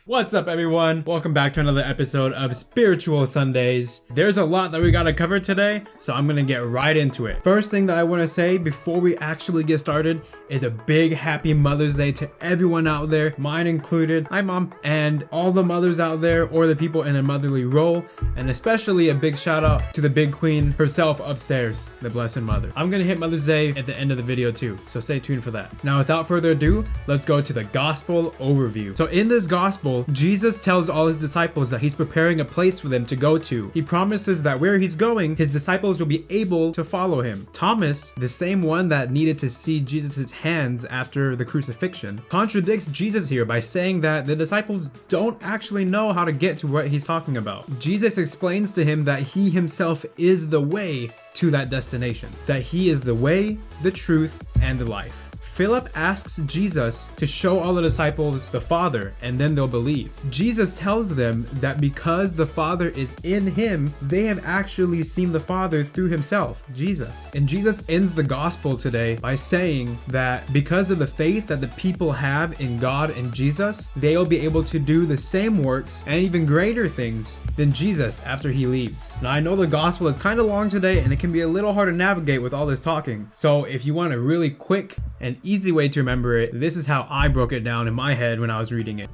What's up, everyone? Welcome back to another episode of Spiritual Sundays. There's a lot that we gotta cover today, so I'm gonna get right into it. First thing that I want to say before we actually get started is a big happy Mother's Day to everyone out there, mine included. Hi, Mom. And all the mothers out there or the people in a motherly role, and especially a big shout out to the big queen herself upstairs, the Blessed Mother. I'm gonna hit Mother's Day at the end of the video too, so stay tuned for that. Now, without further ado, let's go to the gospel overview. So in this gospel, Jesus tells all his disciples that he's preparing a place for them to go to. He promises that where he's going, his disciples will be able to follow him. Thomas, the same one that needed to see Jesus' hands after the crucifixion, contradicts Jesus here by saying that the disciples don't actually know how to get to what he's talking about. Jesus explains to him that he himself is the way to that destination, that he is the way, the truth, and the life. Philip asks Jesus to show all the disciples the Father, and then they'll believe. Jesus tells them that because the Father is in him, they have actually seen the Father through himself, Jesus. And Jesus ends the gospel today by saying that because of the faith that the people have in God and Jesus, they'll be able to do the same works and even greater things than Jesus after he leaves. Now, I know the gospel is kind of long today and it can be a little hard to navigate with all this talking. So if you want a really quick and easy way to remember it, this is how I broke it down in my head when I was reading it.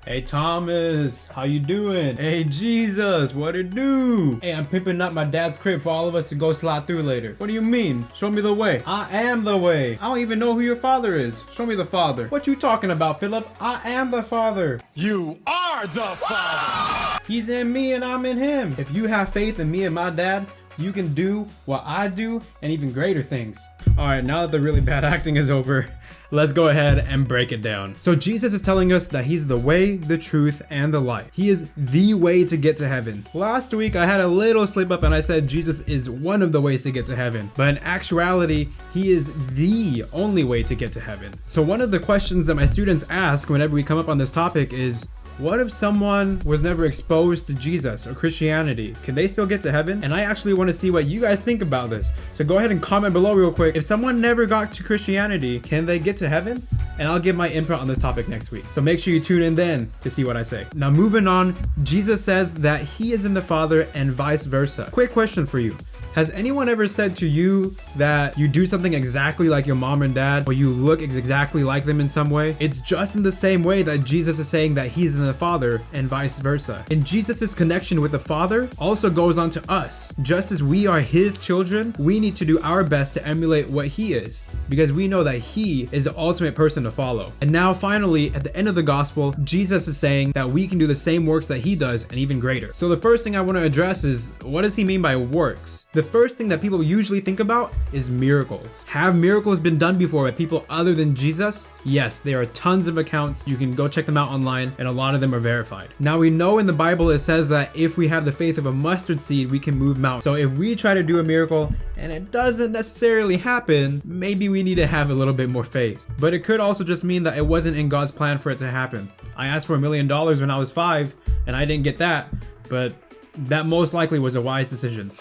Hey Thomas, how you doing? Hey Jesus, what it do? Hey, I'm pimping up my dad's crib for all of us to go slide through later. What do you mean? Show me the way. I am the way. I don't even know who your father is. Show me the Father. What you talking about, Philip? I am the Father. You are the Father. He's in me and I'm in him. If you have faith in me and my dad, you can do what I do and even greater things. All right, now that the really bad acting is over, let's go ahead and break it down. So Jesus is telling us that he's the way, the truth, and the life. He is the way to get to heaven. Last week, I had a little slip up and I said Jesus is one of the ways to get to heaven. But in actuality, he is the only way to get to heaven. So one of the questions that my students ask whenever we come up on this topic is, what if someone was never exposed to Jesus or Christianity? Can they still get to heaven? And I actually want to see what you guys think about this. So go ahead and comment below real quick. If someone never got to Christianity, can they get to heaven? And I'll give my input on this topic next week. So make sure you tune in then to see what I say. Now moving on, Jesus says that he is in the Father and vice versa. Quick question for you. Has anyone ever said to you that you do something exactly like your mom and dad, or you look exactly like them in some way? It's just in the same way that Jesus is saying that he's in the Father and vice versa. And Jesus' connection with the Father also goes on to us. Just as we are his children, we need to do our best to emulate what he is, because we know that he is the ultimate person to follow. And now finally, at the end of the gospel, Jesus is saying that we can do the same works that he does and even greater. So the first thing I want to address is, what does he mean by works? The first thing that people usually think about is miracles. Have miracles been done before by people other than Jesus? Yes, there are tons of accounts. You can go check them out online, and a lot of them are verified. Now we know in the Bible it says that if we have the faith of a mustard seed, we can move mountains. So if we try to do a miracle and it doesn't necessarily happen, maybe we need to have a little bit more faith. But it could also just mean that it wasn't in God's plan for it to happen. I asked for $1 million when I was 5 and I didn't get that, but that most likely was a wise decision.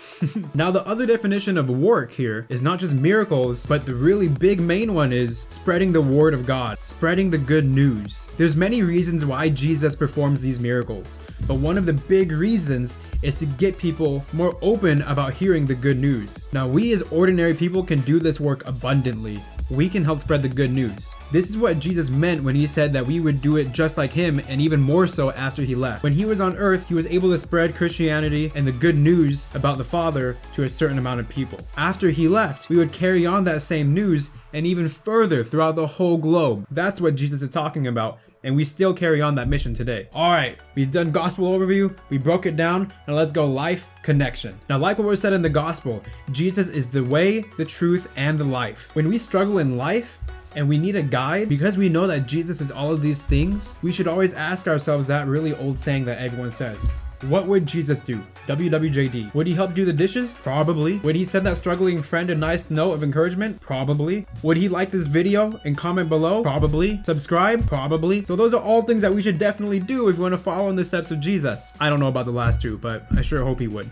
Now, the other definition of work here is not just miracles, but the really big main one is spreading the word of God, spreading the good news. There's many reasons why Jesus performs these miracles, but one of the big reasons is to get people more open about hearing the good news. Now, we as ordinary people can do this work abundantly. We can help spread the good news. This is what Jesus meant when he said that we would do it just like him, and even more so after he left. When he was on earth, he was able to spread Christianity and the good news about the Father to a certain amount of people. After he left, we would carry on that same news and even further throughout the whole globe. That's what Jesus is talking about, and we still carry on that mission today. All right, we've done gospel overview, we broke it down, now let's go life connection. Now, like what was said in the gospel, Jesus is the way, the truth, and the life. When we struggle in life and we need a guide, because we know that Jesus is all of these things, we should always ask ourselves that really old saying that everyone says. What would Jesus do? WWJD. Would he help do the dishes? Probably. Would he send that struggling friend a nice note of encouragement? Probably. Would he like this video and comment below? Probably. Subscribe? Probably. So those are all things that we should definitely do if we want to follow in the steps of Jesus. I don't know about the last two, but I sure hope he would.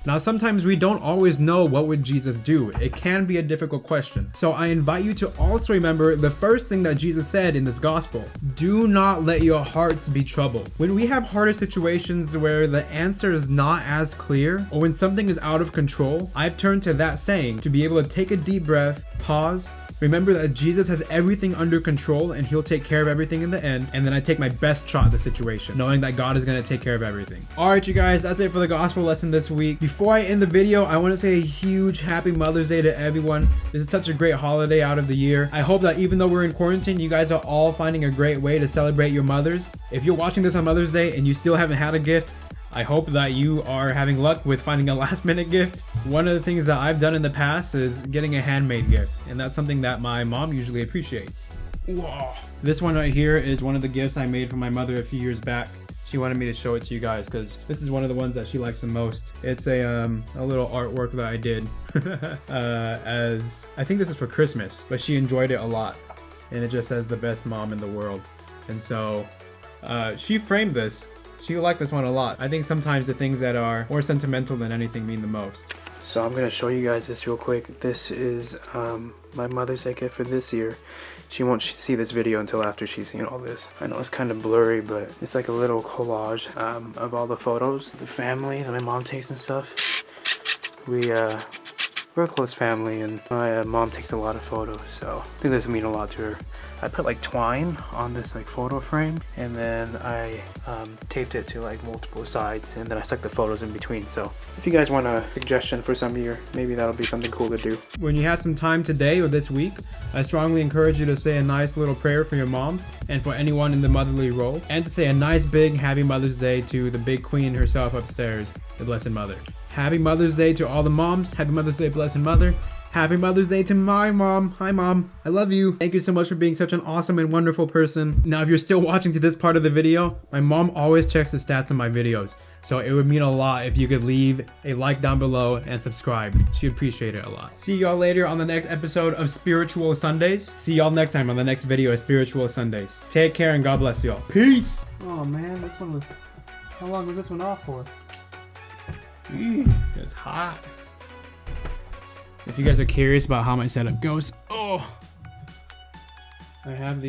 Now, sometimes we don't always know what would Jesus do. It can be a difficult question. So I invite you to also remember remember the first thing that Jesus said in this gospel: do not let your hearts be troubled. When we have harder situations where the answer is not as clear, or when something is out of control, I've turned to that saying to be able to take a deep breath, pause, remember that Jesus has everything under control and he'll take care of everything in the end, and then I take my best shot at the situation, knowing that God is going to take care of everything. Alright you guys, that's it for the gospel lesson this week. Before I end the video, I want to say a huge happy Mother's Day to everyone. This is such a great holiday out of the year. I hope that even though we're in quarantine, you guys are all finding a great way to celebrate your mothers. If you're watching this on Mother's Day and you still haven't had a gift, I hope that you are having luck with finding a last minute gift. One of the things that I've done in the past is getting a handmade gift, and that's something that my mom usually appreciates. Whoa. This one right here is one of the gifts I made for my mother a few years back. She wanted me to show it to you guys because this is one of the ones that she likes the most. It's a little artwork that I did as I think this is for Christmas, but she enjoyed it a lot, and it just says the best mom in the world. And so she framed this. She liked this one a lot. I think sometimes the things that are more sentimental than anything mean the most. So I'm gonna show you guys this real quick. This is my Mother's Day gift for this year. She won't see this video until after she's seen all this. I know it's kind of blurry, but it's like a little collage of all the photos of the family that my mom takes and stuff. We're a close family, and my mom takes a lot of photos, so I think this will mean a lot to her. I put like twine on this like photo frame, and then I taped it to like multiple sides, and then I stuck the photos in between. So if you guys want a suggestion for some year, maybe that'll be something cool to do. When you have some time today or this week, I strongly encourage you to say a nice little prayer for your mom and for anyone in the motherly role, and to say a nice big happy Mother's Day to the big queen herself upstairs, the Blessed Mother. Happy Mother's Day to all the moms. Happy Mother's Day, Blessed Mother. Happy Mother's Day to my mom. Hi mom, I love you. Thank you so much for being such an awesome and wonderful person. Now if you're still watching to this part of the video, my mom always checks the stats on my videos, so it would mean a lot if you could leave a like down below and subscribe. She'd appreciate it a lot. See y'all later on the next episode of Spiritual Sundays. See y'all next time on the next video of Spiritual Sundays. Take care and God bless y'all. Peace. Oh man, this one was, how long was this one off for? It's hot. If you guys are curious about how my setup goes, I have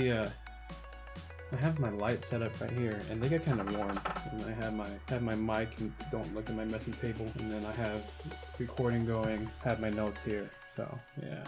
my lights set up right here, and they get kind of warm. And I have my mic, and don't look at my messy table. And then I have recording going, have my notes here. So yeah.